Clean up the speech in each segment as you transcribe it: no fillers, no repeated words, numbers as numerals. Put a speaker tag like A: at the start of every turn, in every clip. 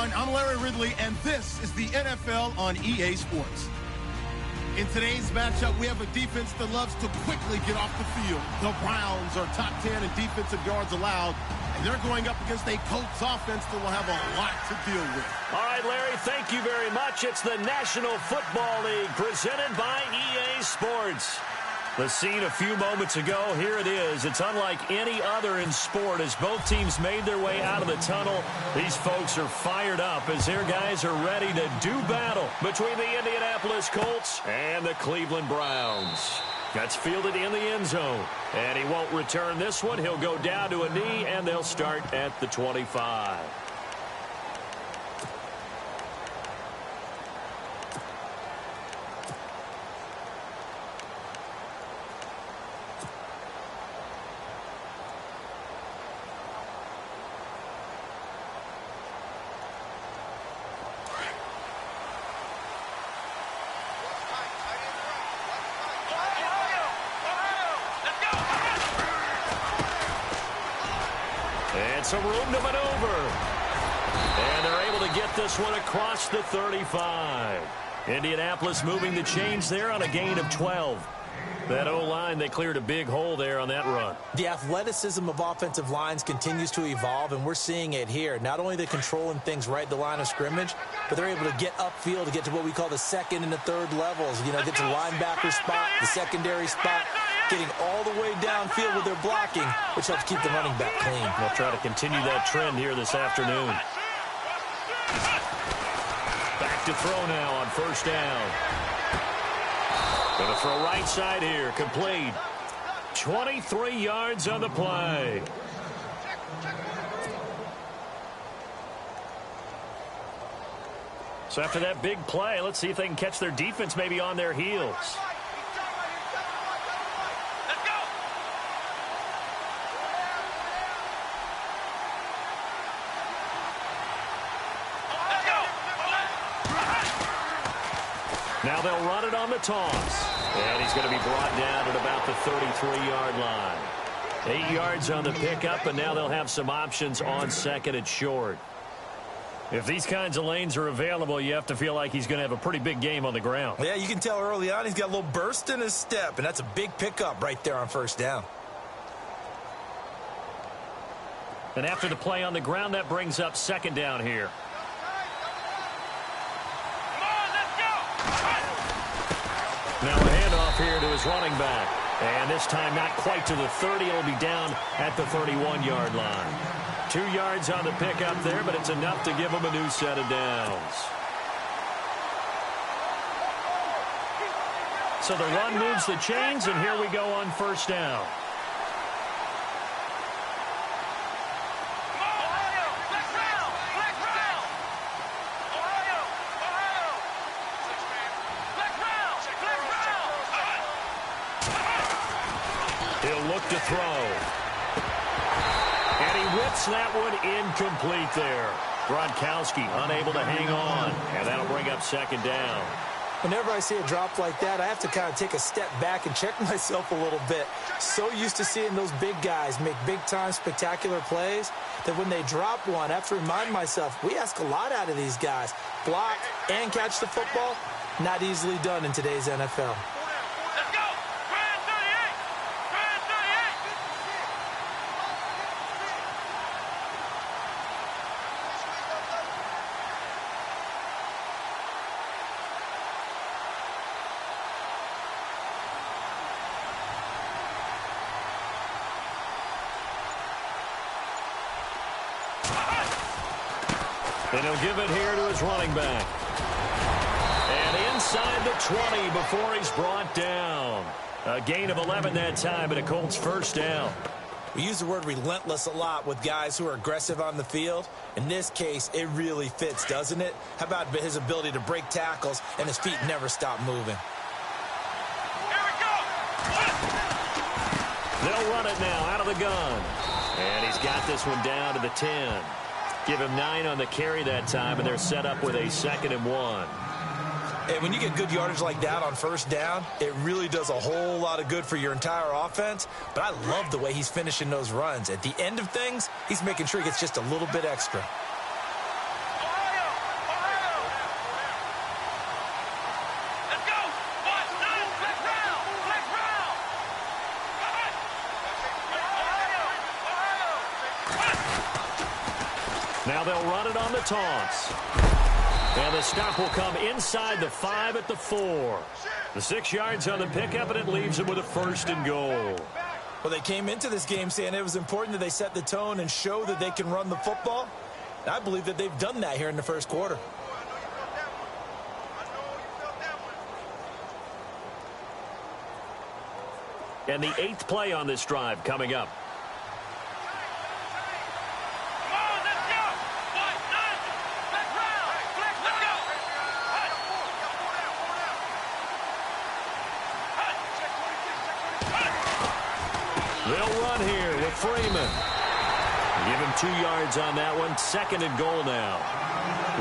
A: everyone. I'm Larry Ridley, and this is the NFL on EA Sports. In today's matchup, we have a defense that loves to quickly get off the field. The Browns are top 10 in defensive yards allowed, and they're going up against a Colts offense that will have a lot to deal with.
B: All right, Larry, thank you very much. It's the National Football League presented by EA Sports. The scene a few moments ago, here it is. It's unlike any other in sport as both teams made their way out of the tunnel. These folks are fired up as their guys are ready to do battle between the Indianapolis Colts and the Cleveland Browns. That's fielded in the end zone, and he won't return this one. He'll go down to a knee, and they'll start at the 25. Some room to maneuver. And they're able to get this one across the 35. Indianapolis moving the chains there on a gain of 12. That O-line, they cleared a big hole there on that run.
C: The athleticism of offensive lines continues to evolve, and we're seeing it here. Not only the controlling things right at the line of scrimmage, but they're able to get upfield to get to what we call the second and the third levels. You know, get to the linebacker spot, the secondary spot, getting all the way downfield with their blocking, which helps keep the running back clean.
B: They'll try to continue that trend here this afternoon. Back to throw now on first down. Going to throw right side here, complete. 23 yards on the play. So after that big play, let's see if they can catch their defense maybe on their heels. Now they'll run it on the toss. And he's going to be brought down at about the 33-yard line. 8 yards on the pickup, and now they'll have some options on second and short. If these kinds of lanes are available, you have to feel like he's going to have a pretty big game on the ground.
C: Yeah, you can tell early on he's got a little burst in his step, and that's a big pickup right there on first down.
B: And after the play on the ground, that brings up second down here. Now a handoff here to his running back. And this time not quite to the 30. It'll be down at the 31-yard line. 2 yards on the pickup there, but it's enough to give him a new set of downs. So the run moves the chains, and here we go on first down. To throw. And he whips that one incomplete there. Gronkowski unable to hang on. And that'll bring up second down.
C: Whenever I see a drop like that, I have to kind of take a step back and check myself a little bit. So used to seeing those big guys make big-time spectacular plays that when they drop one, I have to remind myself, we ask a lot out of these guys. Block and catch the football, not easily done in today's NFL.
B: And he'll give it here to his running back. And inside the 20 before he's brought down. A gain of 11 that time, and a Colts first down.
C: We use the word relentless a lot with guys who are aggressive on the field. In this case, it really fits, doesn't it? How about his ability to break tackles and his feet never stop moving?
B: Here we go! They'll run it now out of the gun. And he's got this one down to the 10. Give him 9 on the carry that time, and they're set up with a 2nd and 1.
C: And when you get good yardage like that on first down, it really does a whole lot of good for your entire offense. But I love the way he's finishing those runs. At the end of things, he's making sure he gets just a little bit extra.
B: on the toss. And the stop will come inside the 5 at the 4. The 6 yards on the pickup, and it leaves them with a 1st and goal.
C: Well, they came into this game saying it was important that they set the tone and show that they can run the football. I believe that they've done that here in the first quarter.
B: And the 8th play on this drive coming up. They'll run here with Freeman. Give him 2 yards on that one. 2nd and goal now.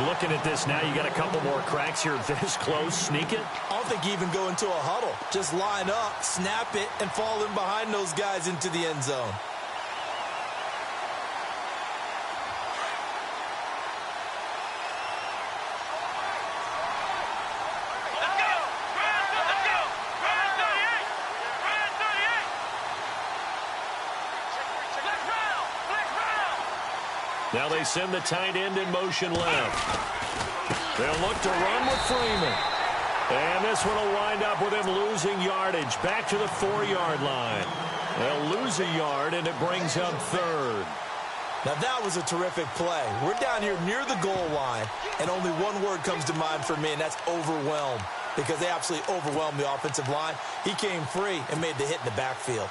B: Looking at this now, you got a couple more cracks here this close. Sneak it.
C: I don't think you even go into a huddle. Just line up, snap it, and fall in behind those guys into the end zone.
B: Now they send the tight end in motion left. They'll look to run with Freeman. And this one will wind up with him losing yardage back to the 4-yard line. They'll lose a yard, and it brings up 3rd.
C: Now that was a terrific play. We're down here near the goal line, and only one word comes to mind for me, and that's overwhelmed, because they absolutely overwhelmed the offensive line. He came free and made the hit in the backfield.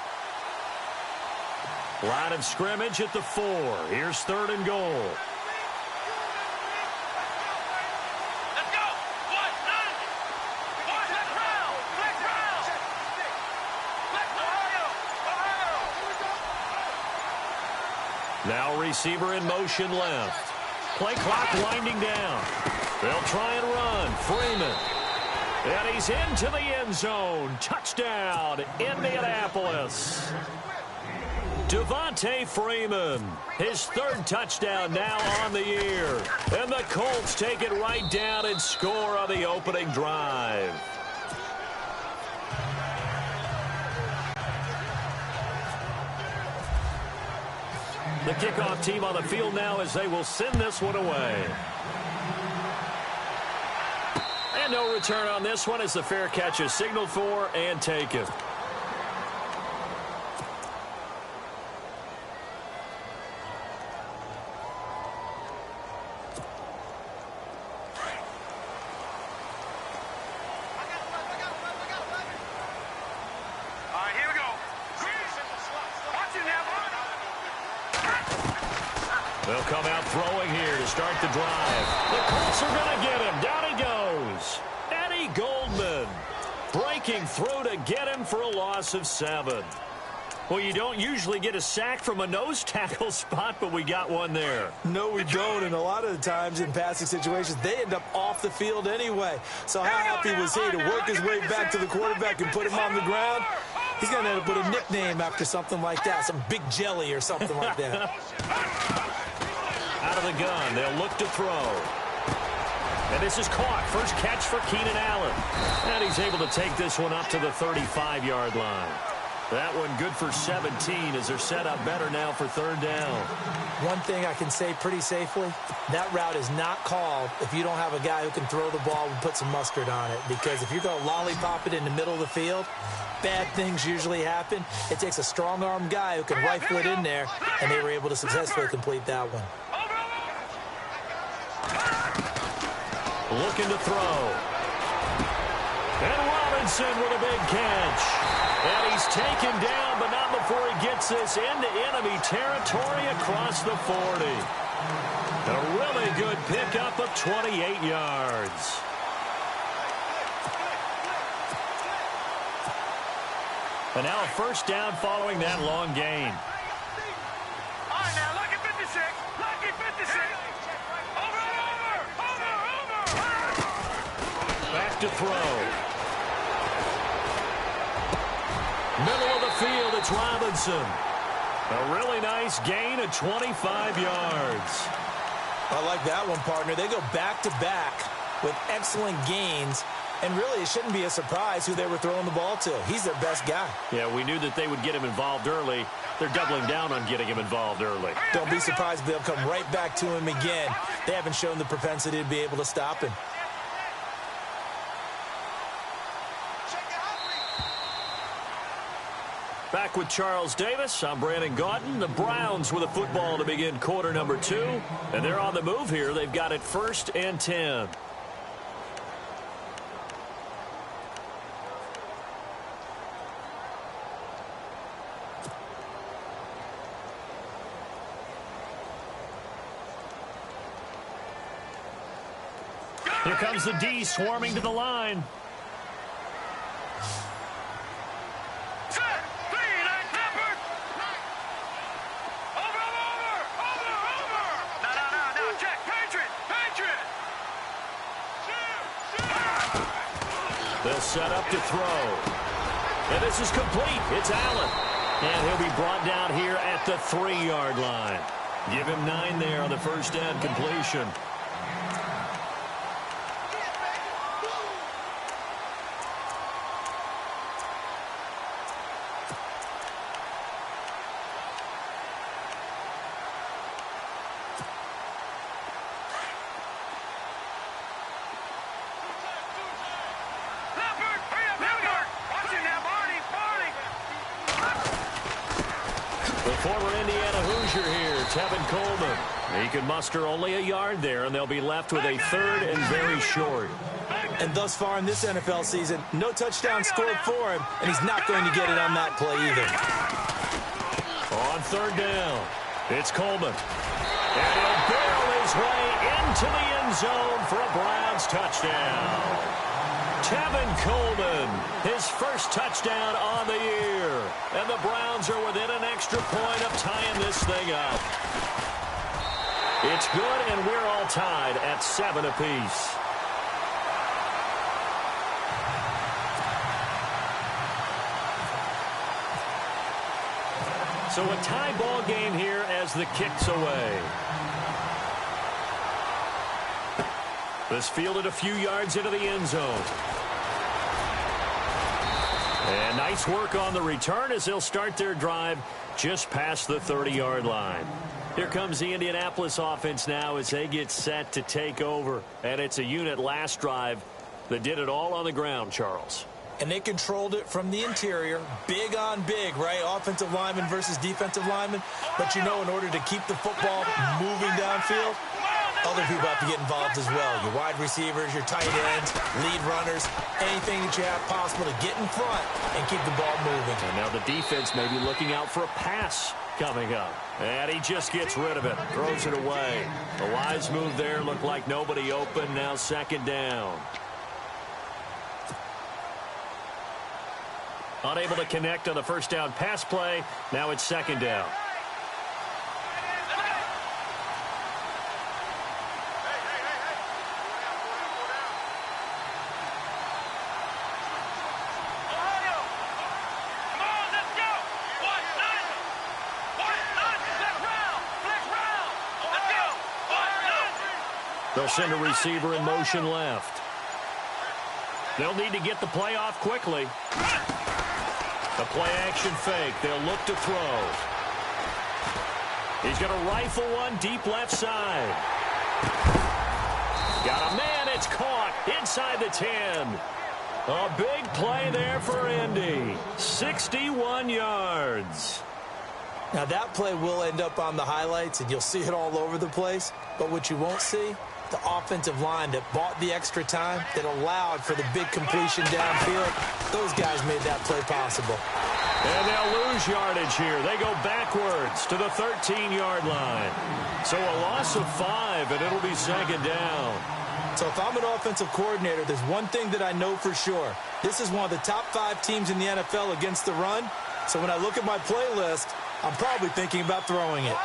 B: Line of scrimmage at the 4. Here's 3rd and goal. Now receiver in motion left. Play clock winding down. They'll try and run. Freeman. And he's into the end zone. Touchdown, Indianapolis. Devontae Freeman, his 3rd touchdown now on the year. And the Colts take it right down and score on the opening drive. The kickoff team on the field now as they will send this one away. And no return on this one as the fair catch is signaled for and taken. They'll come out throwing here to start the drive. The Colts are going to get him. Down he goes. Eddie Goldman breaking through to get him for a loss of 7. Well, you don't usually get a sack from a nose tackle spot, but we got one there.
C: No, we don't, and a lot of the times in passing situations, they end up off the field anyway. So how happy was he to work his way back to the quarterback and put him on the ground? He's going to end up with a nickname after something like that, some Big Jelly or something like that.
B: Out of the gun, they'll look to throw. And this is caught. First catch for Keenan Allen. And he's able to take this one up to the 35-yard line. That one good for 17 as they're set up better now for 3rd down.
C: One thing I can say pretty safely, that route is not called if you don't have a guy who can throw the ball and put some mustard on it. Because if you're going to lollipop it in the middle of the field, bad things usually happen. It takes a strong-arm guy who can rifle it in there, and they were able to successfully complete that one.
B: Looking to throw. And Robinson with a big catch. And he's taken down, but not before he gets this into enemy territory across the 40. A really good pickup of 28 yards. And now a 1st down following that long gain.
D: All right, now, lucky 56. Lucky 56.
B: Back to throw. Middle of the field, it's Robinson. A really nice gain of 25 yards.
C: I like that one, partner. They go back-to-back with excellent gains, And really, it shouldn't be a surprise who they were throwing the ball to. He's their best guy.
B: Yeah, we knew that they would get him involved early. They're doubling down on getting him involved early.
C: Don't be surprised if they'll come right back to him again. They haven't shown the propensity to be able to stop him.
B: Back with Charles Davis, I'm Brandon Gaudin. The Browns with a football to begin quarter number 2. And they're on the move here. They've got it 1st and 10. Here comes the D swarming to the line. They'll set up to throw. And this is complete. It's Allen. And he'll be brought down here at the 3-yard line. Give him 9 there on the first down completion. He can muster only a yard there, and they'll be left with a 3rd and very short.
C: And thus far in this NFL season, no touchdown scored for him, and he's not going to get it on that play either.
B: On 3rd down, it's Coleman. And he'll barrel his way into the end zone for a Browns touchdown. Tevin Coleman, his first touchdown on the year. And the Browns are within an extra point of tying this thing up. It's good, and we're all tied at 7 apiece. So a tie ball game here as the kick's away. This fielded a few yards into the end zone. And nice work on the return as they'll start their drive just past the 30-yard line. Here comes the Indianapolis offense now as they get set to take over. And it's a unit last drive that did it all on the ground, Charles.
C: And they controlled it from the interior, big on big, right? Offensive lineman versus defensive lineman. But, you know, in order to keep the football moving downfield, other people have to get involved as well. Your wide receivers, your tight ends, lead runners, anything that you have possible to get in front and keep the ball moving.
B: And now the defense may be looking out for a pass coming up. And he just gets rid of it, throws it away. A wise move there, looked like nobody open, now 2nd down. Unable to connect on the first down pass play, now it's 2nd down. They'll send a receiver in motion left. They'll need to get the play off quickly. The play action fake. They'll look to throw. He's going to rifle one deep left side. Got a man. It's caught inside the 10. A big play there for Indy. 61 yards.
C: Now, that play will end up on the highlights, and you'll see it all over the place. But what you won't see, the offensive line that bought the extra time, that allowed for the big completion downfield, those guys made that play possible.
B: And they'll lose yardage here. They go backwards to the 13-yard line. So a loss of 5, and it'll be 2nd down.
C: So if I'm an offensive coordinator, there's one thing that I know for sure. This is one of the top 5 teams in the NFL against the run. So when I look at my playlist, I'm probably thinking about throwing it.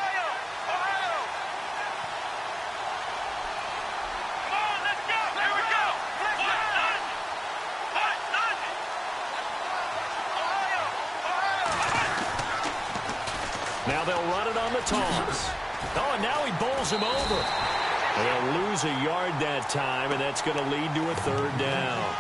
B: Now they'll run it on the toss. Oh, and now he bowls him over. And they'll lose a yard that time, and that's going to lead to a 3rd down.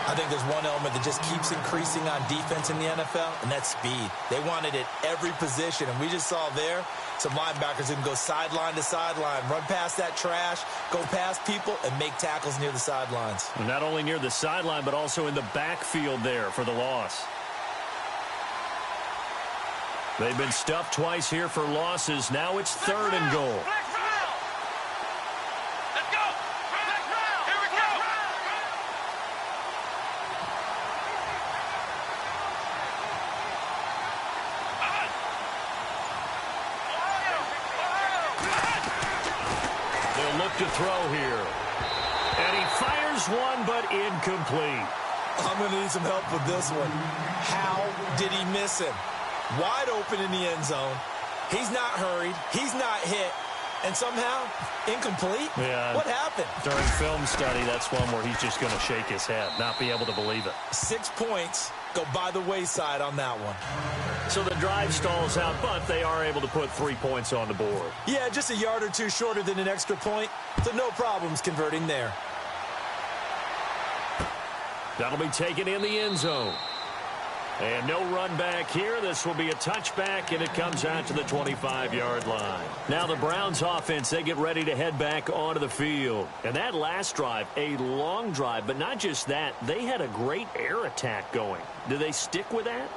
C: I think there's one element that just keeps increasing on defense in the NFL, and that's speed. They want it at every position, and we just saw there some linebackers who can go sideline to sideline, run past that trash, go past people, and make tackles near the sidelines.
B: And not only near the sideline, but also in the backfield there for the loss. They've been stuffed twice here for losses. Now it's 3rd and goal. To throw here. And he fires one, but incomplete.
C: I'm going to need some help with this one. How did he miss him? Wide open in the end zone. He's not hurried. He's not hit. And somehow, incomplete?
B: Yeah.
C: What happened?
B: During film study, that's one where he's just going to shake his head, not be able to believe it.
C: 6 points go by the wayside on that one.
B: So the drive stalls out, but they are able to put 3 points on the board.
C: Yeah, just a yard or two shorter than an extra point, so no problems converting there.
B: That'll be taken in the end zone. And no run back here. This will be a touchback, and it comes out to the 25-yard line. Now the Browns offense, they get ready to head back onto the field. And that last drive, a long drive, but not just that. They had a great air attack going. Do they stick with that?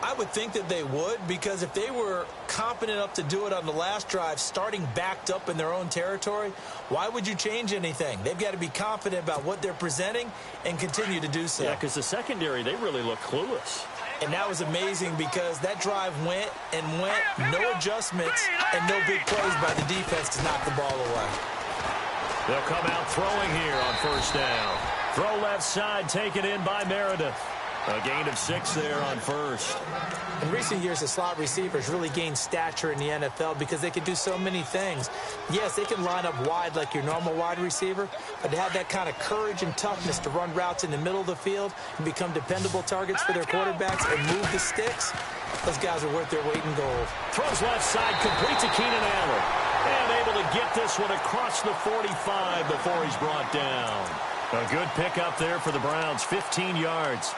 C: I would think that they would, because if they were confident enough to do it on the last drive, starting backed up in their own territory, why would you change anything? They've got to be confident about what they're presenting and continue to do so.
B: Yeah, because the secondary, they really look clueless.
C: And that was amazing because that drive went and went, no adjustments, and no big plays by the defense to knock the ball away.
B: They'll come out throwing here on 1st down. Throw left side, taken in by Meredith. A gain of 6 there on 1st.
C: In recent years, the slot receivers really gained stature in the NFL because they can do so many things. Yes, they can line up wide like your normal wide receiver, but to have that kind of courage and toughness to run routes in the middle of the field and become dependable targets for their quarterbacks and move the sticks, those guys are worth their weight in gold.
B: Throws left side, complete to Keenan Allen. And able to get this one across the 45 before he's brought down. A good pickup there for the Browns, 15 yards.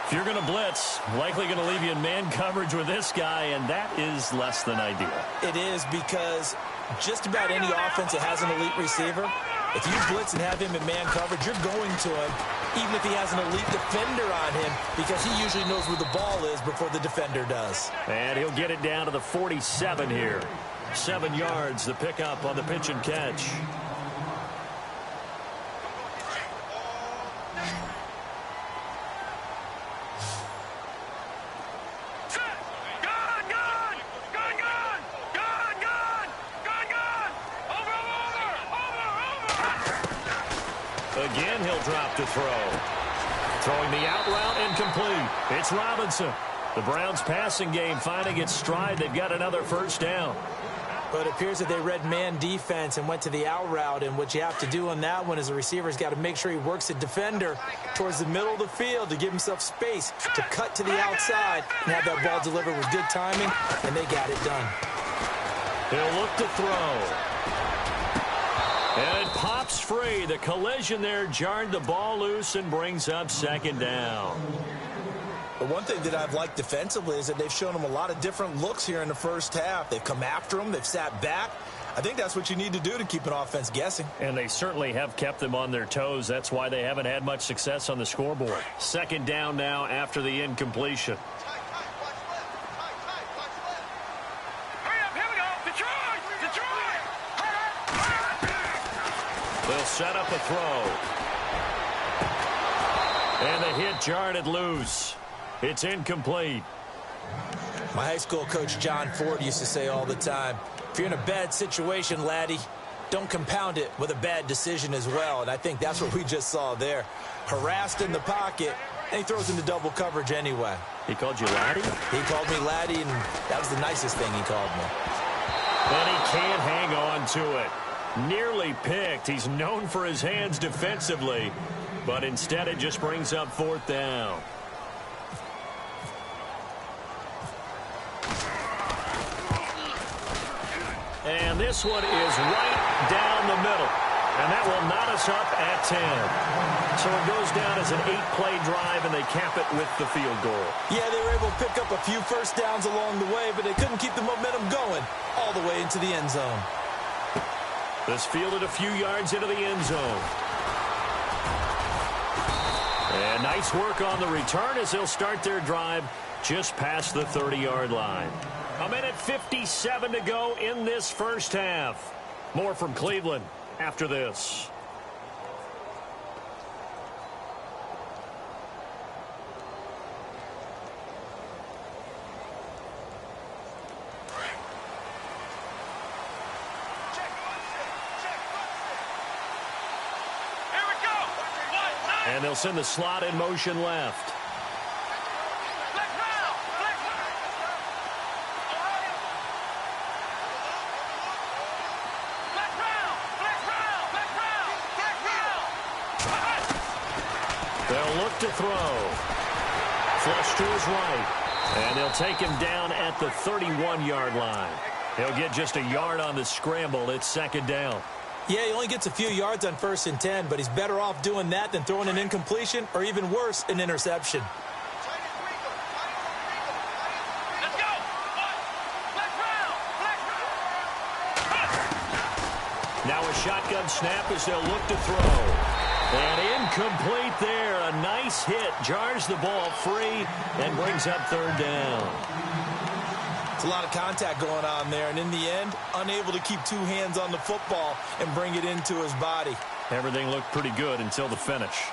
B: If you're going to blitz, likely going to leave you in man coverage with this guy, and that is less than ideal.
C: It is, because just about any offense that has an elite receiver, if you blitz and have him in man coverage, you're going to him, even if he has an elite defender on him, because he usually knows where the ball is before the defender does.
B: And he'll get it down to the 47 here. 7 yards, the pickup on the pitch and catch. Again, he'll drop to throw. Throwing the out route incomplete. It's Robinson. The Browns passing game finding its stride. They've got another 1st down.
C: But it appears that they read man defense and went to the out route. And what you have to do on that one is the receiver's got to make sure he works the defender towards the middle of the field to give himself space to cut to the outside and have that ball delivered with good timing. And they got it done.
B: He'll look to throw. And it pops free. The collision there jarred the ball loose and brings up 2nd down.
C: But one thing that I've liked defensively is that they've shown them a lot of different looks here in the first half. They've come after them. They've sat back. I think that's what you need to do to keep an offense guessing.
B: And they certainly have kept them on their toes. That's why they haven't had much success on the scoreboard. 2nd down now after the incompletion. They'll set up a throw. And the hit jarred it loose. It's incomplete.
C: My high school coach, John Ford, used to say all the time, if you're in a bad situation, laddie, don't compound it with a bad decision as well. And I think that's what we just saw there. Harassed in the pocket, and he throws into double coverage anyway.
B: He called you laddie?
C: He called me laddie, and that was the nicest thing he called me.
B: But he can't hang on to it. Nearly picked. He's known for his hands defensively, but instead it just brings up 4th down. And this one is right down the middle. And that will knot us up at 10. So it goes down as an 8-play drive, and they cap it with the field goal.
C: Yeah, they were able to pick up a few first downs along the way, but they couldn't keep the momentum going all the way into the end zone.
B: This fielded a few yards into the end zone. And nice work on the return as they'll start their drive just past the 30-yard line. A minute 57 to go in this first half. More from Cleveland after this. And they'll send the slot in motion left. They'll look to throw. Flush to his right. And they'll take him down at the 31-yard line. He'll get just a yard on the scramble. It's second down.
C: Yeah, he only gets a few yards on 1st and 10, but he's better off doing that than throwing an incompletion or even worse, an interception.
D: Let's go!
B: Now a shotgun snap as they'll look to throw. And incomplete there. A nice hit. Jars the ball free and brings up third down.
C: It's a lot of contact going on there, and in the end, unable to keep two hands on the football and bring it into his body.
B: Everything looked pretty good until the finish.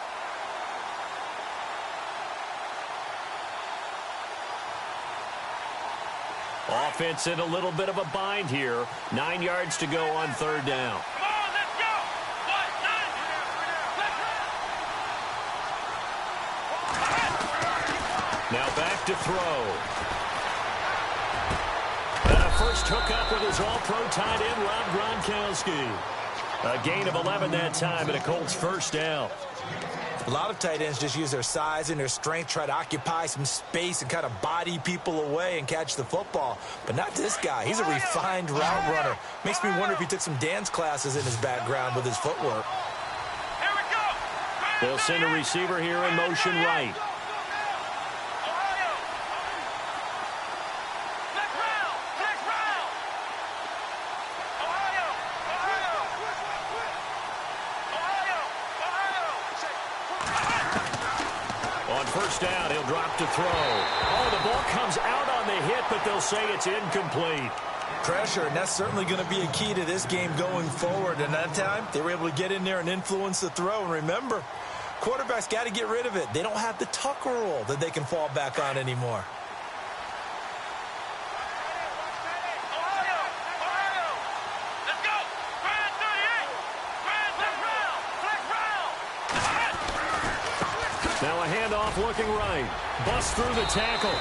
B: Offense in a little bit of a bind here. 9 yards to go on third down.
D: Come on, let's go!
B: Now back to throw. And a first hookup with his all-pro tight end, Rob Gronkowski. A gain of 11 that time, and a Colts first down.
C: A lot of tight ends just use their size and their strength, try to occupy some space and kind of body people away and catch the football. But not this guy. He's a refined route runner. Makes me wonder if he took some dance classes in his background with his footwork.
D: Here we go!
B: They'll send a receiver here in motion right. First down, he'll drop to throw. Oh, the ball comes out on the hit, but they'll say it's incomplete.
C: Pressure, and that's certainly going to be a key to this game going forward. And that time, they were able to get in there and influence the throw. And remember, quarterbacks got to get rid of it. They don't have the Tucker rule that they can fall back on anymore.
B: Now a handoff looking right. Bust through the tackle.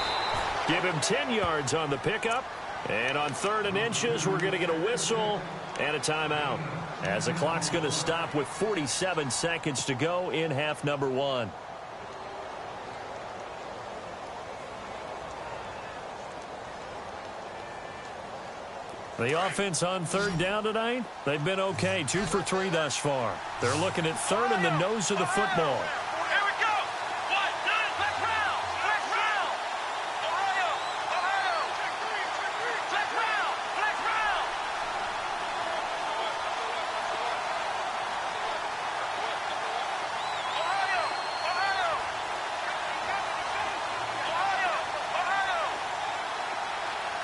B: Give him 10 yards on the pickup. And on 3rd and inches, we're going to get a whistle and a timeout, as the clock's going to stop with 47 seconds to go in half number 1. The offense on 3rd down tonight, they've been okay. 2 for 3 thus far. They're looking at 3rd in the nose of the football.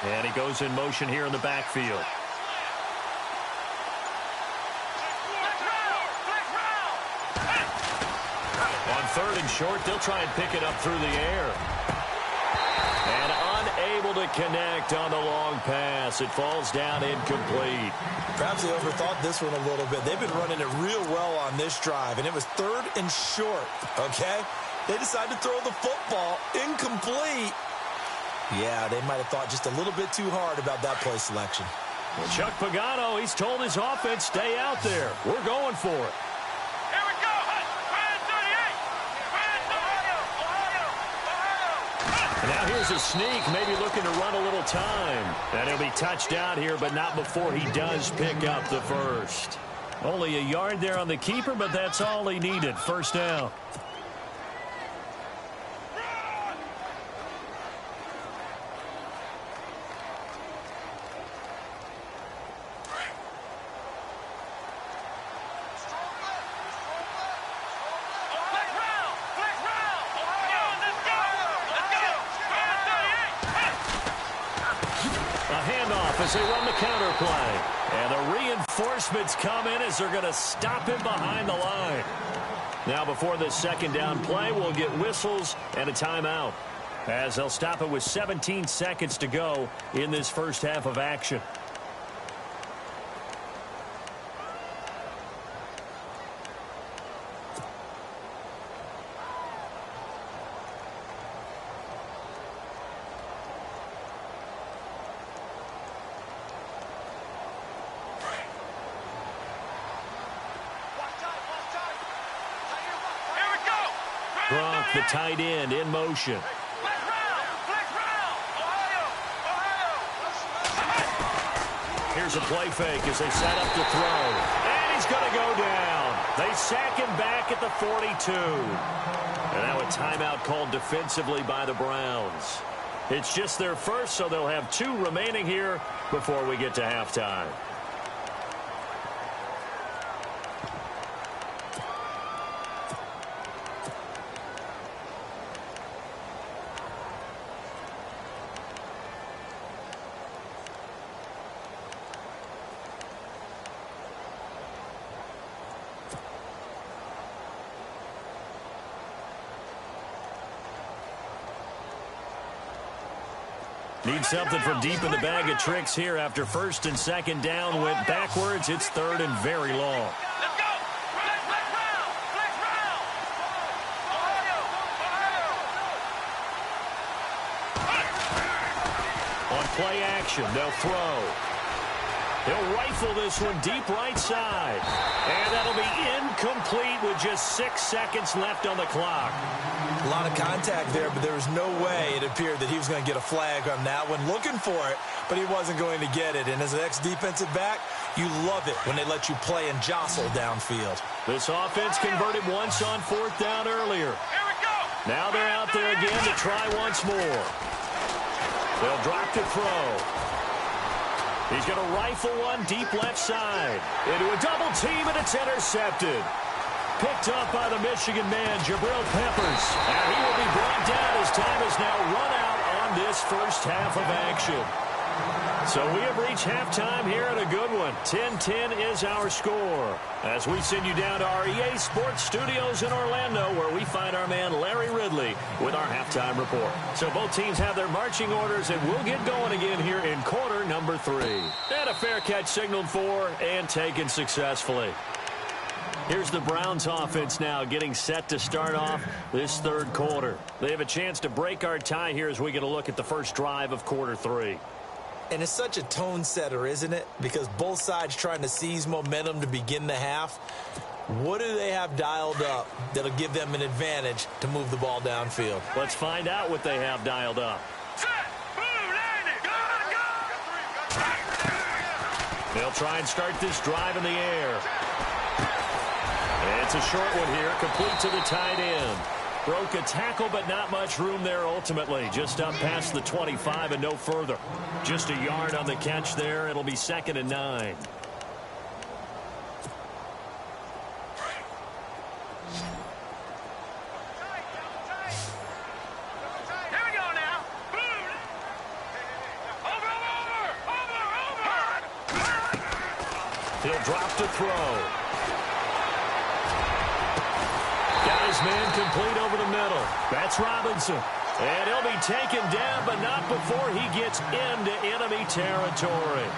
B: And he goes in motion here in the backfield. On 3rd and short, they'll try and pick it up through the air. And unable to connect on the long pass. It falls down incomplete.
C: Perhaps they overthought this one a little bit. They've been running it real well on this drive, and it was 3rd and short, okay? They decided to throw the football incomplete. Yeah, they might have thought just a little bit too hard about that play selection.
B: Well, Chuck Pagano, he's told his offense, stay out there. We're going for it.
D: Here we go!
B: And now here's a sneak, maybe looking to run a little time. And he'll be touched down here, but not before he does pick up the first. Only a yard there on the keeper, but that's all he needed. First down. As they run the counter play. And the reinforcements come in as they're going to stop him behind the line. Now before this second down play, we'll get whistles and a timeout, as they'll stop it with 17 seconds to go in this first half of action. The tight end in motion. Here's a play fake as they set up to throw. And he's going to go down. They sack him back at the 42. And now a timeout called defensively by the Browns. It's just their first, so they'll have 2 remaining here before we get to halftime. Need something from deep in the bag of tricks here after first and second down went backwards. It's third and very long.
D: Let's go! Flex round!
B: On play action, they'll throw. He'll rifle this one deep right side. And that'll be incomplete with just 6 seconds left on the clock.
C: A lot of contact there, but there was no way it appeared that he was going to get a flag on that one. Looking for it, but he wasn't going to get it. And as an ex-defensive back, you love it when they let you play and jostle downfield.
B: This offense converted once on 4th down earlier.
D: Here we go!
B: Now they're out there again to try once more. They'll drop to throw. He's going to rifle one deep left side. Into a double team, and it's intercepted. Picked up by the Michigan man, Jabril Peppers. And he will be brought down as time has now run out on this first half of action. So we have reached halftime here at a good one. 10-10 is our score. As we send you down to our EA Sports Studios in Orlando, where we find our man Larry Ridley with our halftime report. So both teams have their marching orders, and we'll get going again here in quarter number 3. And a fair catch signaled for and taken successfully. Here's the Browns offense now getting set to start off this third quarter. They have a chance to break our tie here as we get a look at the first drive of quarter 3.
C: And it's such a tone setter, isn't it? Because both sides trying to seize momentum to begin the half. What do they have dialed up that'll give them an advantage to move the ball downfield?
B: Let's find out what they have dialed up.
D: Set! Boom! Landed! Go!
B: They'll try and start this drive in the air. It's a short one here, complete to the tight end. Broke a tackle, but not much room there ultimately. Just up past the 25 and no further. Just a yard on the catch there. It'll be 2nd and 9.
D: Here we go now. Boom! Over!
B: He'll drop to throw. Got his man complete over the middle. That's Robinson. And he'll be taken down, but not before he gets into enemy territory.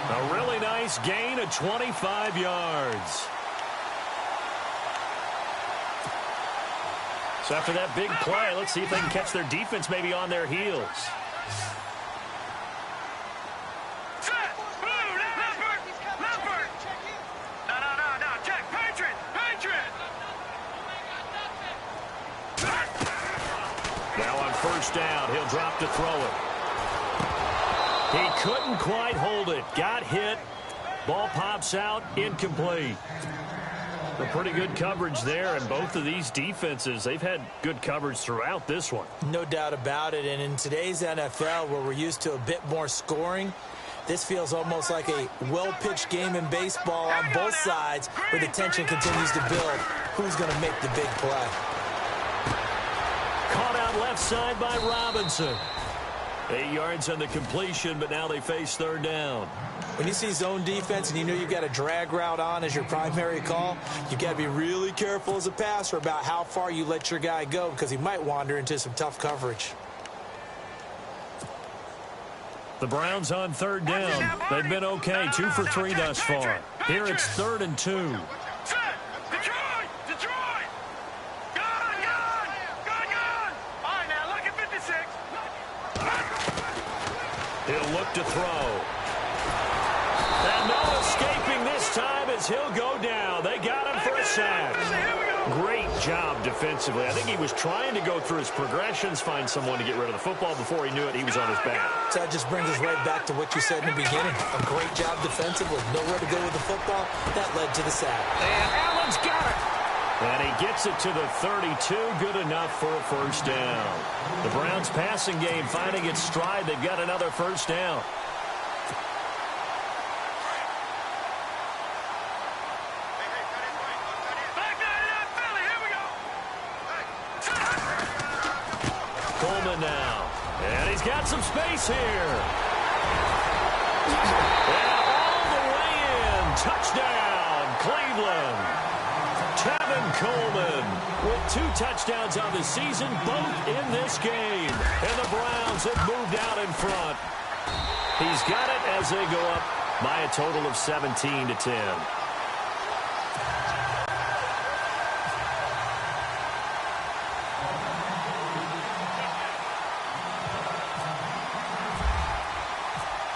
B: A really nice gain of 25 yards. So after that big play, let's see if they can catch their defense maybe on their heels. First down, he'll drop to throw it. He couldn't quite hold it. Got hit, Ball pops out, incomplete. A pretty good coverage there, and both of these defenses, they've had good coverage throughout this one.
C: No doubt about it, and in today's NFL, where we're used to a bit more scoring, this feels almost like a well-pitched game in baseball on both sides, where the tension continues to build. Who's going to make the big play?
B: Caught out left side by Robinson. 8 yards on the completion, but now they face third down.
C: When you see zone defense and you know you've got a drag route on as your primary call, you've got to be really careful as a passer about how far you let your guy go, because he might wander into some tough coverage.
B: The Browns on third down. They've been okay, 2 for 3 thus far. Here it's 3rd and 2. He'll look to throw. And no escaping this time as he'll go down. They got him for a sack. Great job defensively. I think he was trying to go through his progressions, find someone to get rid of the football. Before he knew it, he was on his back.
C: So that just brings us right back to what you said in the beginning. A great job defensively. Nowhere to go with the football. That led to the sack.
B: And Allen's got it. And he gets it to the 32. Good enough for a first down. The Browns passing game finding its stride. They've got another first down. Coleman now. And he's got some space here. And all the way in. Touchdown, Cleveland. Tevin Coleman with 2 touchdowns on the season, both in this game. And the Browns have moved out in front. He's got it as they go up by a total of 17-10.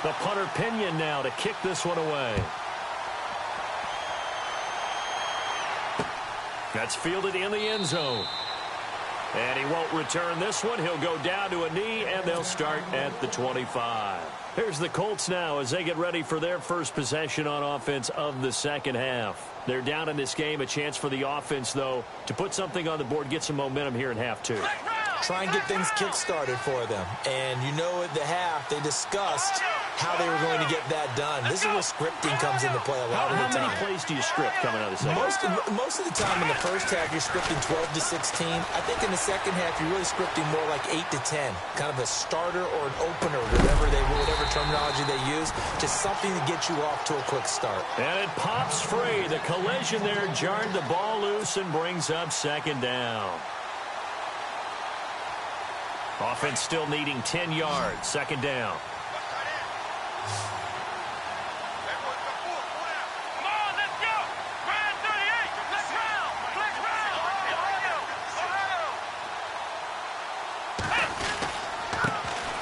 B: The punter Pinion now to kick this one away. That's fielded in the end zone. And he won't return this one. He'll go down to a knee, and they'll start at the 25. Here's the Colts now as they get ready for their first possession on offense of the second half. They're down in this game. A chance for the offense, though, to put something on the board, get some momentum here in half 2.
C: Try and get things kick-started for them. And you know at the half, they discussed how they were going to get that done. This is where scripting comes into play a lot of the time.
B: How many plays do you script coming out of the second?
C: Most of the time in the first half, you're scripting 12 to 16. I think in the second half, you're really scripting more like 8 to 10. Kind of a starter or an opener, whatever terminology they use. Just something to get you off to a quick start.
B: And it pops free. The collision there jarred the ball loose and brings up second down. Offense still needing 10 yards. Second down.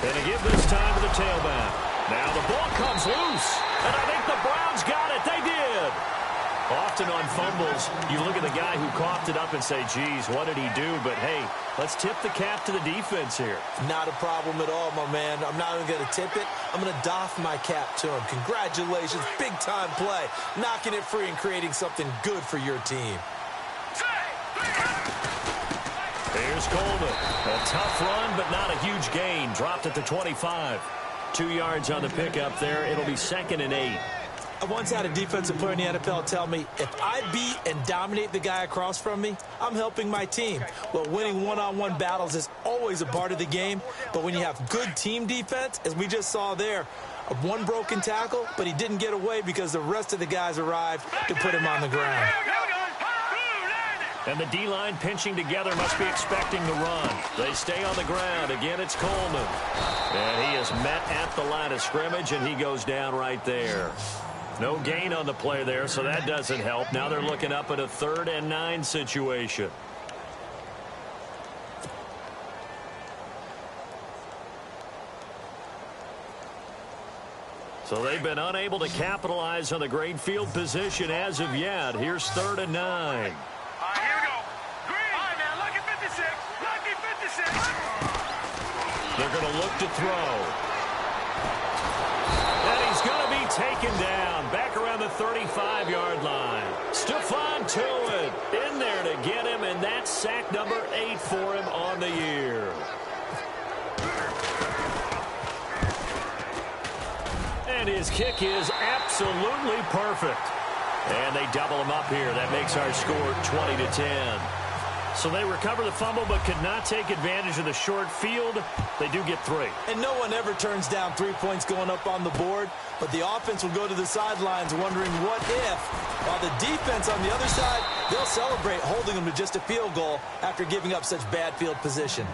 B: And a give this time to the tailback. Now the ball comes loose. And I think the Browns got it. They did. Often on fumbles, you look at the guy who coughed it up and say, geez, what did he do? But, hey, let's tip the cap to the defense here.
C: Not a problem at all, my man. I'm not even going to tip it. I'm going to doff my cap to him. Congratulations. Big-time play. Knocking it free and creating something good for your team.
B: Here's Coleman. A tough run, but not a huge gain. Dropped at the 25. 2 yards on the pickup there. It'll be 2nd and 8.
C: I once had a defensive player in the NFL tell me, if I beat and dominate the guy across from me, I'm helping my team. Well, winning one-on-one battles is always a part of the game, but when you have good team defense, as we just saw there, one broken tackle, but he didn't get away because the rest of the guys arrived to put him on the ground.
B: And the D-line pinching together must be expecting the run. They stay on the ground. Again, it's Coleman. And he is met at the line of scrimmage, and he goes down right there. No gain on the play there, so that doesn't help. Now they're looking up at a 3rd and 9 situation. So they've been unable to capitalize on the great field position as of yet. Here's 3rd and 9.
D: Here we go. Green. All right, now, lucky 56. Lucky 56.
B: They're going to look to throw. And he's going to be taken down. Back around 35-yard line. Stephon Tuitt in there to get him, and that's sack number 8 for him on the year. And his kick is absolutely perfect. And they double him up here. That makes our score 20-10. So they recover the fumble but could not take advantage of the short field. They do get 3.
C: And no one ever turns down 3 points going up on the board, but the offense will go to the sidelines wondering what if. While the defense on the other side, they'll celebrate holding them to just a field goal after giving up such bad field position.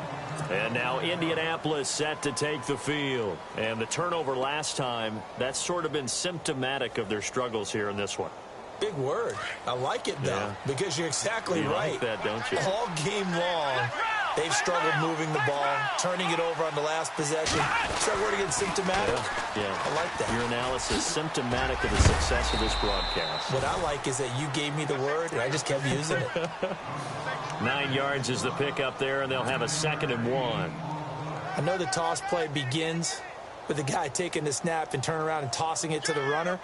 B: And now Indianapolis set to take the field. And the turnover last time, that's sort of been symptomatic of their struggles here in this one.
C: Big word. I like it, though, because you're exactly right.
B: Like that, don't you?
C: All game long, they've struggled moving the ball, turning it over on the last possession. Is that word again, symptomatic?
B: Yeah.
C: I like that.
B: Your analysis, symptomatic of the success of this broadcast.
C: What I like is that you gave me the word, and I just kept using it.
B: 9 yards is the pickup there, and they'll have a 2nd and 1.
C: I know the toss play begins with the guy taking the snap and turning around and tossing it to the runner.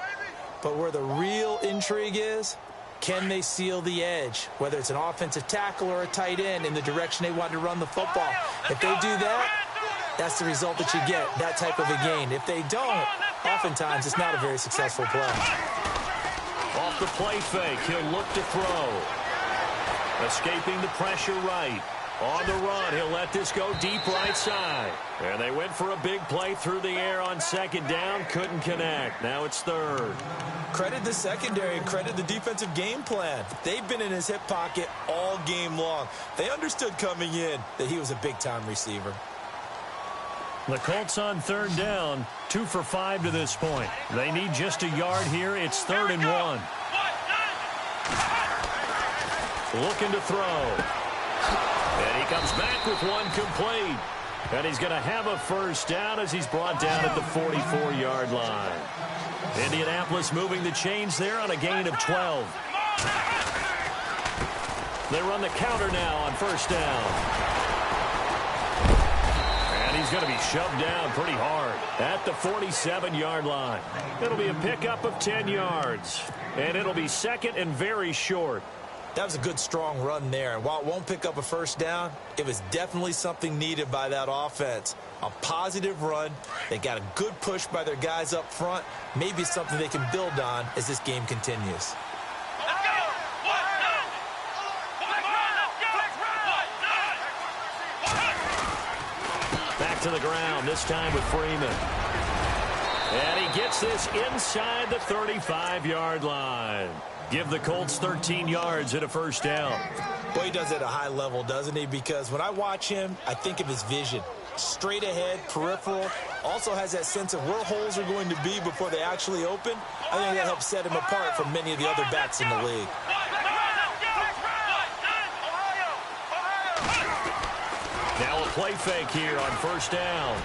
C: But where the real intrigue is, can they seal the edge, whether it's an offensive tackle or a tight end, in the direction they want to run the football? If they do that, that's the result that you get, that type of a gain. If they don't, oftentimes it's not a very successful play.
B: Off the play fake, he'll look to throw. Escaping the pressure right. On the run, he'll let this go deep right side. And they went for a big play through the air on 2nd down. Couldn't connect. Now it's 3rd.
C: Credit the secondary and credit the defensive game plan. They've been in his hip pocket all game long. They understood coming in that he was a big-time receiver.
B: The Colts on 3rd down, 2 for 5 to this point. They need just a yard here. It's 3rd and 1. Looking to throw. And he comes back with one complete. And he's going to have a 1st down as he's brought down at the 44-yard line. Indianapolis moving the chains there on a gain of 12. They run the counter now on 1st down. And he's going to be shoved down pretty hard at the 47-yard line. It'll be a pickup of 10 yards. And it'll be 2nd and very short.
C: That was a good, strong run there. And while it won't pick up a 1st down, it was definitely something needed by that offense. A positive run. They got a good push by their guys up front. Maybe something they can build on as this game continues.
B: Back to the ground, this time with Freeman. And he gets this inside the 35-yard line. Give the Colts 13 yards and a 1st down.
C: Boy, he does it at a high level, doesn't he? Because when I watch him, I think of his vision. Straight ahead, peripheral. Also has that sense of where holes are going to be before they actually open. I think that helps set him apart from many of the other backs in the league.
B: Now a play fake here on 1st down.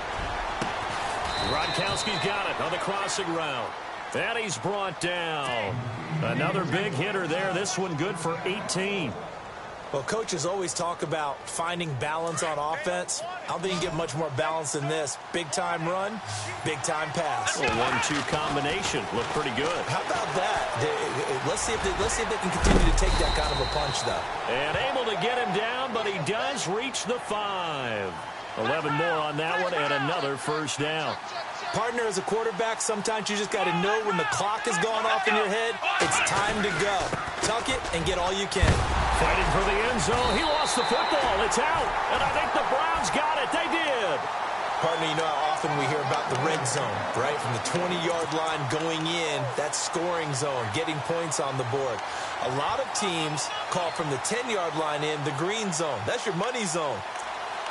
B: Gronkowski's got it on the crossing route. And he's brought down. Another big hitter there. This one good for 18.
C: Well, coaches always talk about finding balance on offense. I don't think you can get much more balance than this. Big-time run, big-time pass.
B: A 1-2 combination. Looked pretty good.
C: How about that? Let's see if they can continue to take that kind of a punch, though.
B: And able to get him down, but he does reach the 5. 11 more on that one, and another 1st down.
C: Partner, as a quarterback, sometimes you just got to know when the clock has gone off in your head, it's time to go. Tuck it and get all you can.
B: Fighting for the end zone. He lost the football. It's out. And I think the Browns got it. They did.
C: Partner, you know how often we hear about the red zone, right? From the 20-yard line going in, that's scoring zone, getting points on the board. A lot of teams call from the 10-yard line in the green zone. That's your money zone.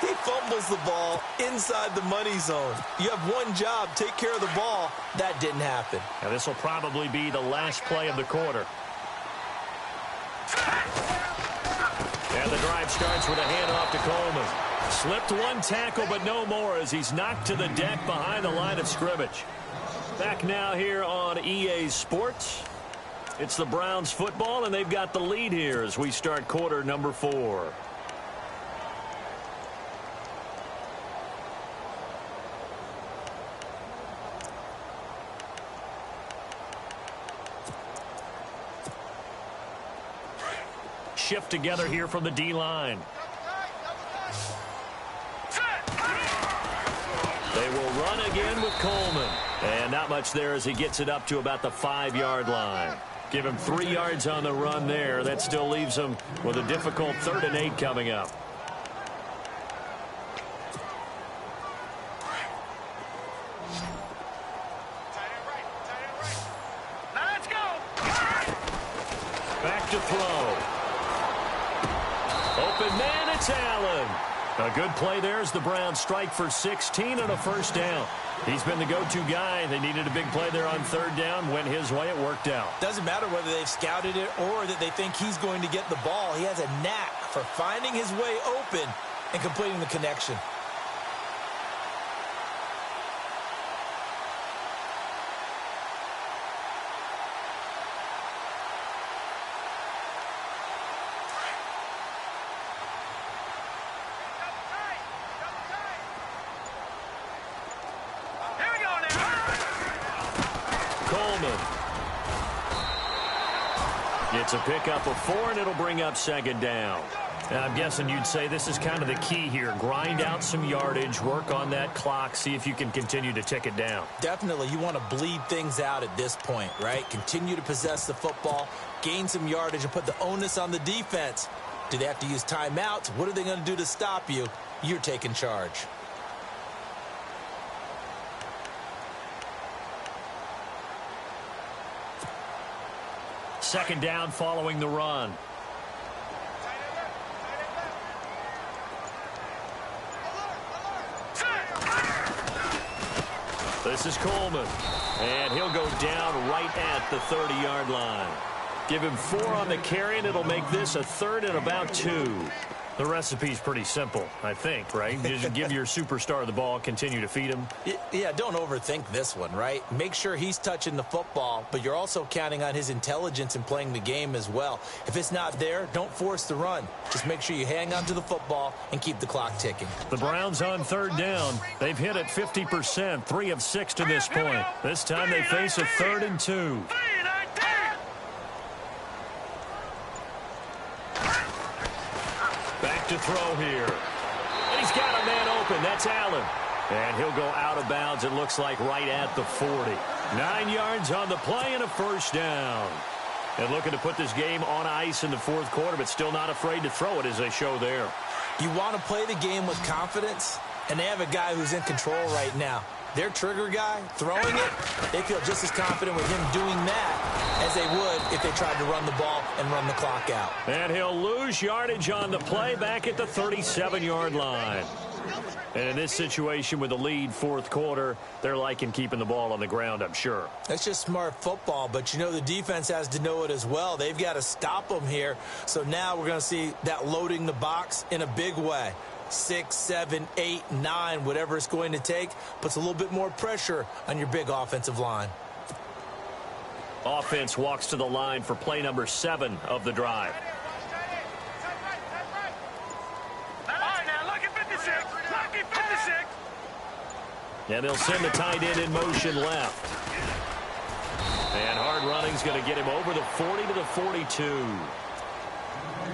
C: He fumbles the ball inside the money zone. You have one job, take care of the ball. That didn't happen.
B: Now this will probably be the last play of the quarter. And the drive starts with a handoff to Coleman. Slipped one tackle, but no more as he's knocked to the deck behind the line of scrimmage. Back now here on EA Sports. It's the Browns football, and they've got the lead here as we start quarter number 4. stuff together here from the D-line. They will run again with Coleman. And not much there as he gets it up to about the 5-yard line. Give him 3 yards on the run there. That still leaves him with a difficult 3rd and 8 coming up.
D: Let's go.
B: Back to throw. Open man, it's Allen. A good play there as the Browns strike for 16 and a first down. He's been the go-to guy. They needed a big play there on 3rd down. Went his way. It worked out.
C: Doesn't matter whether they've scouted it or that they think he's going to get the ball. He has a knack for finding his way open and completing the connection.
B: It's a pickup of 4, and it'll bring up 2nd down. And I'm guessing you'd say this is kind of the key here. Grind out some yardage, work on that clock, see if you can continue to tick it down.
C: Definitely. You want to bleed things out at this point, right? Continue to possess the football, gain some yardage, and put the onus on the defense. Do they have to use timeouts? What are they going to do to stop you? You're taking charge.
B: Second down following the run. This is Coleman. And he'll go down right at the 30-yard line. Give him 4 on the carry, and it'll make this a 3rd and about 2. The recipe's pretty simple, I think, right? Just give your superstar the ball, continue to feed him.
C: Yeah, don't overthink this one, right? Make sure he's touching the football, but you're also counting on his intelligence in playing the game as well. If it's not there, don't force the run. Just make sure you hang on to the football and keep the clock ticking.
B: The Browns on 3rd down. They've hit it 50%, 3 of 6 to this point. This time they face a 3rd and 2. To throw here. And he's got a man open. That's Allen. And he'll go out of bounds, it looks like, right at the 40. 9 yards on the play and a first down. And looking to put this game on ice in the 4th quarter, but still not afraid to throw it as they show there.
C: You want to play the game with confidence, and they have a guy who's in control right now. Their trigger guy, throwing it, they feel just as confident with him doing that as they would if they tried to run the ball and run the clock out.
B: And he'll lose yardage on the play back at the 37-yard line. And in this situation with the lead 4th quarter, they're liking keeping the ball on the ground, I'm sure.
C: That's just smart football, but you know the defense has to know it as well. They've got to stop them here. So now we're going to see that loading the box in a big way. 6, 7, 8, 9, whatever it's going to take, puts a little bit more pressure on your big offensive line.
B: Offense walks to the line for play number 7 of the drive.
D: All right, now, lucky 56. Lucky 56.
B: And they'll send the tight end in motion left. And hard running's going to get him over the 40 to the 42.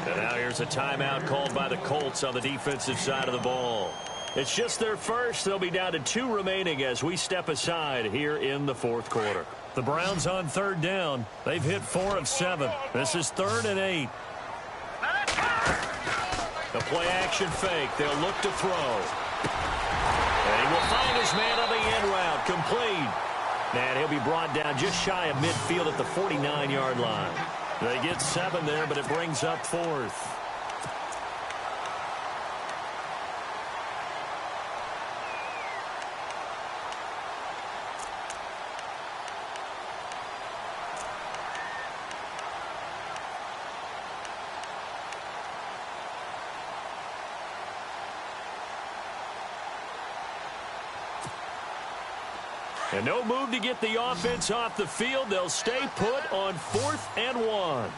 B: And now here's a timeout called by the Colts on the defensive side of the ball. It's just their first. They'll be down to 2 remaining as we step aside here in the 4th quarter. The Browns on 3rd down. They've hit 4 of 7. This is 3rd and 8. The play action fake. They'll look to throw. And he will find his man on the end route. Complete. And he'll be brought down just shy of midfield at the 49-yard line. They get 7 there, but it brings up 4th. And no move to get the offense off the field. They'll stay put on 4th and 1.
D: All right,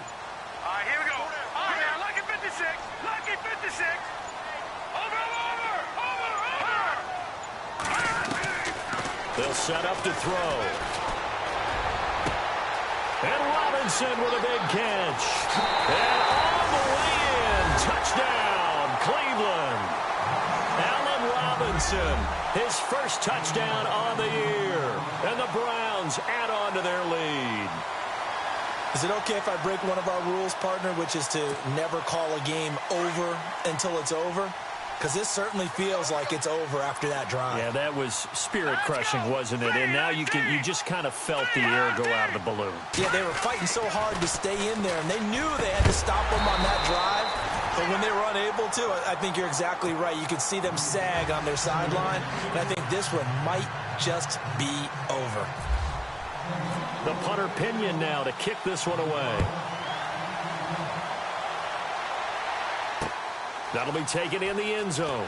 D: here we go. All right, now, lucky 56. Lucky 56. Over.
B: They'll set up to throw. And Robinson with a big catch. And all the way Robinson, his first touchdown on the year. And the Browns add on to their lead.
C: Is it okay if I break one of our rules, partner, which is to never call a game over until it's over? Because this certainly feels like it's over after that drive.
B: Yeah, that was spirit-crushing, wasn't it? And now you just kind of felt the air go out of the balloon.
C: Yeah, they were fighting so hard to stay in there, and they knew they had to stop them on that drive. But when they were unable to, I think you're exactly right. You could see them sag on their sideline, and I think this one might just be over.
B: The punter Pinion now to kick this one away. That'll be taken in the end zone.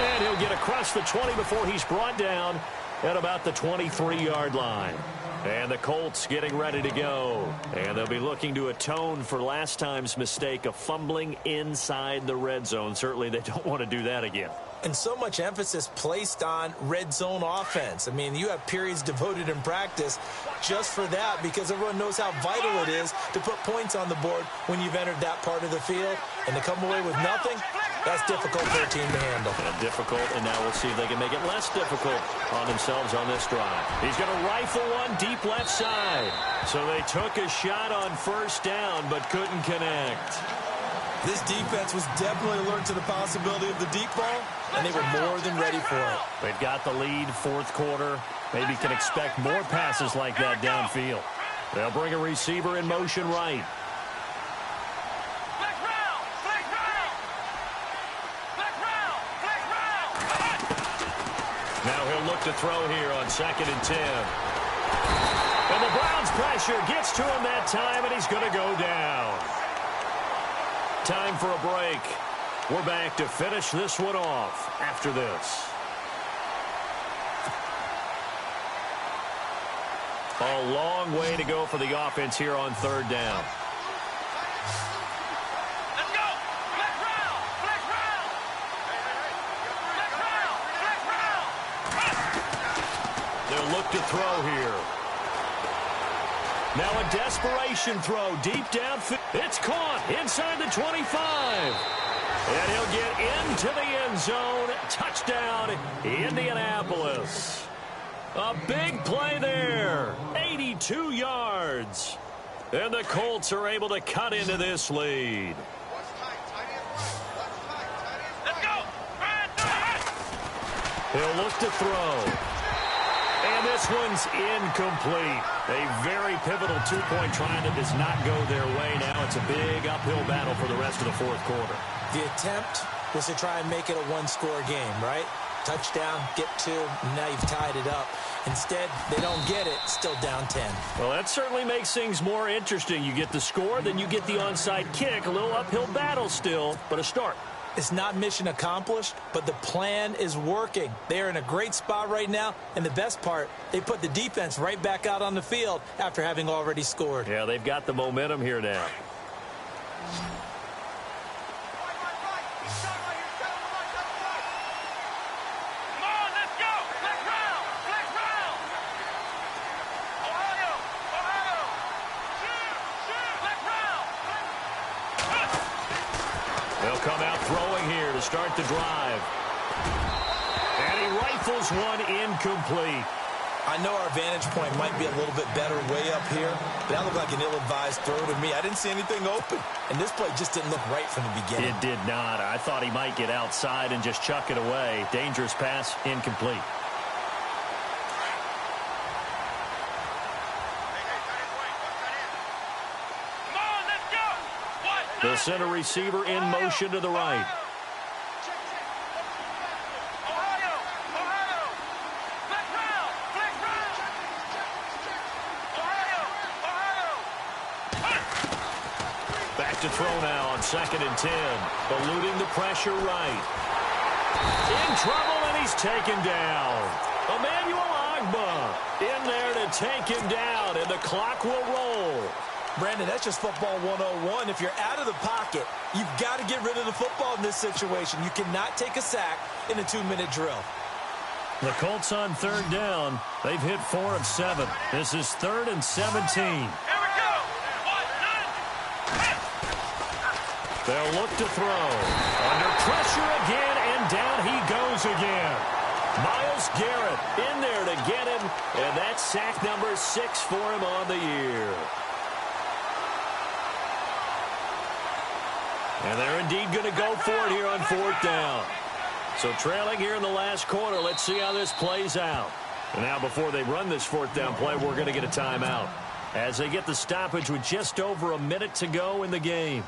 B: And he'll get across the 20 before he's brought down at about the 23-yard line. And the Colts getting ready to go. And they'll be looking to atone for last time's mistake of fumbling inside the red zone. Certainly they don't want to do that again.
C: And so much emphasis placed on red zone offense. I mean, you have periods devoted in practice just for that because everyone knows how vital it is to put points on the board when you've entered that part of the field. And to come away with nothing, that's difficult for a team to handle.
B: Difficult, and now we'll see if they can make it less difficult on themselves on this drive. He's going to rifle one deep left side. So they took a shot on first down but couldn't connect.
C: This defense was definitely alert to the possibility of the deep ball, and they were more than ready for it.
B: They've got the lead, fourth quarter. Maybe can expect more passes like that downfield. They'll bring a receiver in motion right. Now he'll look to throw here on 2nd and 10. And the Browns pressure gets to him that time, and he's going to go down. Time for a break. We're back to finish this one off after this. A long way to go for the offense here on third down.
D: Let's go! Flex round! Flex round! Flex round! Flex round!
B: They'll look to throw here. Now a desperation throw deep downfield. It's caught inside the 25. And he'll get into the end zone. Touchdown, Indianapolis. A big play there. 82 yards. And the Colts are able to cut into this lead.
D: Let's go!
B: He'll look to throw. And this one's incomplete. A very pivotal two-point try that does not go their way. Now it's a big uphill battle for the rest of the fourth quarter.
C: The attempt was to try and make it a one-score game, right? Touchdown, get two, now you've tied it up. Instead, they don't get it, still down 10.
B: Well, that certainly makes things more interesting. You get the score, then you get the onside kick. A little uphill battle still, but a start.
C: It's not mission accomplished, but the plan is working. They're in a great spot right now, and the best part, they put the defense right back out on the field after having already scored.
B: Yeah, they've got the momentum here now.
D: Come on, let's go! Flex round! Flex round! Ohio! Ohio! Flex round!
B: They'll come out throwing here to start the drive. And he rifles one incomplete.
C: I know our vantage point might be a little bit better way up here, but that looked like an ill-advised throw to me. I didn't see anything open, and this play just didn't look right from the beginning.
B: It did not. I thought he might get outside and just chuck it away. Dangerous pass, incomplete.
D: Come on, let's go!
B: They'll send a receiver in motion to the right.
D: Ohio! Ohio! Flex round! Flex round! Ohio! Ohio!
B: Back to throw now on 2nd and 10. Eluding the pressure right. In trouble, and he's taken down. Emmanuel Ogbah in there to take him down, and the clock will roll.
C: Brandon, that's just football 101. If you're out of the pocket, you've got to get rid of the football in this situation. You cannot take a sack in a 2-minute drill.
B: The Colts on third down. They've hit 4 of 7. This is 3rd and 17.
D: Here we go!
B: They'll look to throw. Under pressure again, and And down he goes again. Myles Garrett in there to get him, and that's sack number 6 for him on the year. And they're indeed going to go for it here on 4th down. So trailing here in the last quarter, let's see how this plays out. And now before they run this 4th down play, we're going to get a timeout as they get the stoppage with just over a minute to go in the game.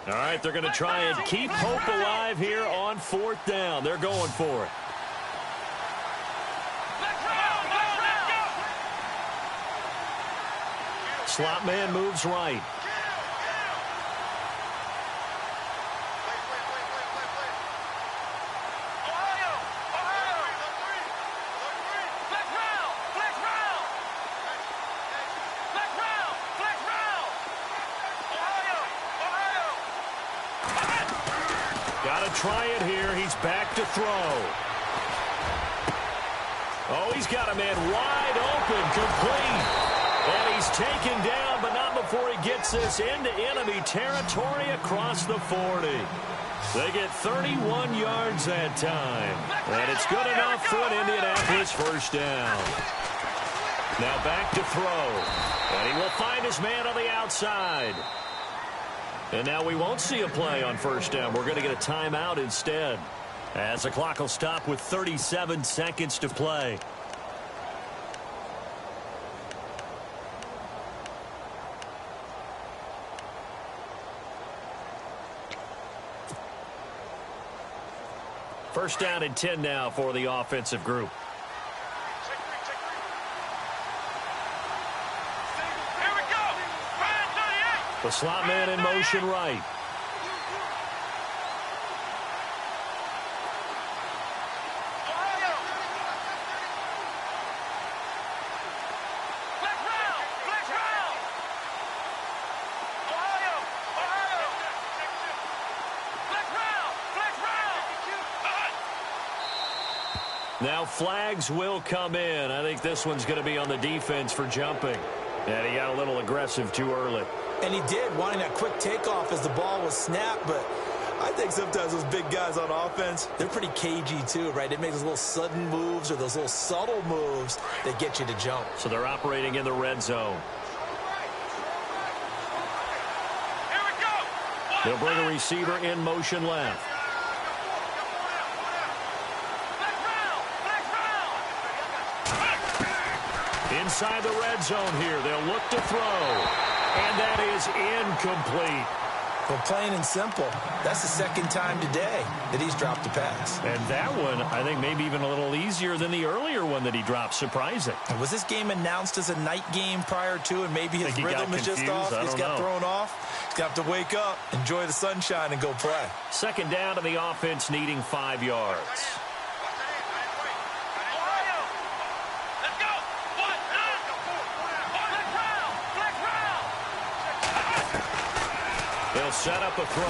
B: All right, they're going to try and keep hope alive here on 4th down. They're going for it. Slot man moves right. Got to try it here. He's back to throw. Oh, he's got a man wide open, complete. And he's taken down, but not before he gets this into enemy territory across the 40. They get 31 yards that time. And it's good enough for an Indianapolis 1st down. Now back to throw. And he will find his man on the outside. And now we won't see a play on 1st down. We're going to get a timeout instead, as the clock will stop with 37 seconds to play. First down and 10 now for the offensive group.
D: Here we go.
B: The slot man in motion right. Now flags will come in. I think this one's going to be on the defense for jumping. And he got a little aggressive too early.
C: And he did, wanting that quick takeoff as the ball was snapped. But I think sometimes those big guys on offense, they're pretty cagey too, right? They make those little sudden moves or those little subtle moves that get you to jump.
B: So they're operating in the red zone.
D: Here we go.
B: They'll bring a receiver in motion left. Inside the red zone here, they'll look to throw. And that is incomplete.
C: Well, plain and simple, that's the second time today that he's dropped a pass.
B: And that one, I think, maybe even a little easier than the earlier one that he dropped. Surprising.
C: And was this game announced as a night game prior to, and maybe his rhythm is just off? He's got thrown off. He's got to wake up, enjoy the sunshine, and go play.
B: Second down to the offense, needing 5 yards. They'll set up a throw.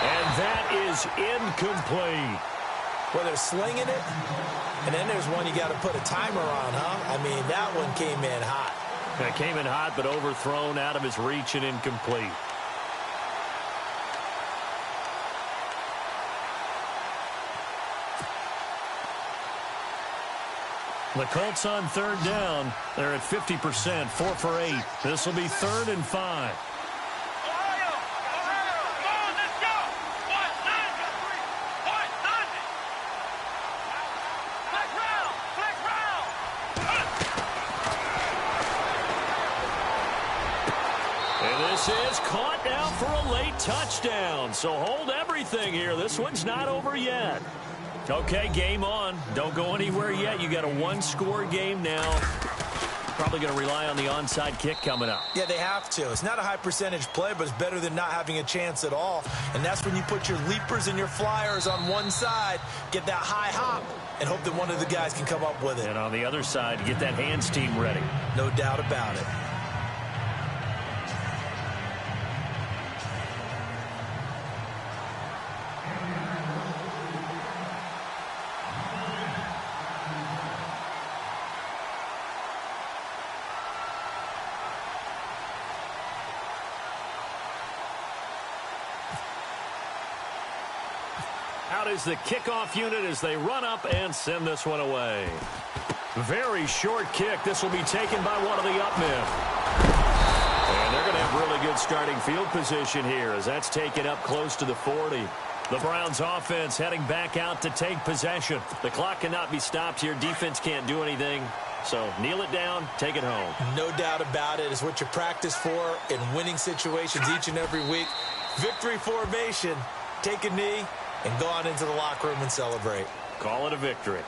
B: And that is incomplete.
C: Well, they're slinging it, and then there's one you got to put a timer on, huh? I mean, that one came in hot.
B: It came in hot, but overthrown, out of his reach, and incomplete. The Colts on third down. They're at 50%, 4 for 8. This will be 3rd and 5. Is caught now for a late touchdown. So hold everything here. This one's not over yet. Okay, game on. Don't go anywhere yet. You got a one-score game now. Probably going to rely on the onside kick coming up.
C: Yeah, they have to. It's not a high percentage play, but it's better than not having a chance at all. And that's when you put your leapers and your flyers on one side, get that high hop, and hope that one of the guys can come up with it.
B: And on the other side, get that hands team ready.
C: No doubt about it.
B: Out is the kickoff unit as they run up and send this one away. Very short kick. This will be taken by one of the up men. And they're going to have really good starting field position here as that's taken up close to the 40. The Browns offense heading back out to take possession. The clock cannot be stopped here. Defense can't do anything. So kneel it down, take it home.
C: No doubt about it. It's what you practice for in winning situations each and every week. Victory formation. Take a knee and go on into the locker room and celebrate.
B: Call it a victory.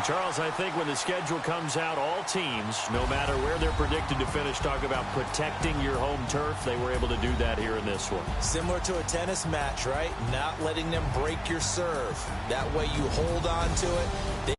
B: Charles, I think when the schedule comes out, all teams, no matter where they're predicted to finish, talk about protecting your home turf. They were able to do that here in this one.
C: Similar to a tennis match, right? Not letting them break your serve. That way you hold on to it.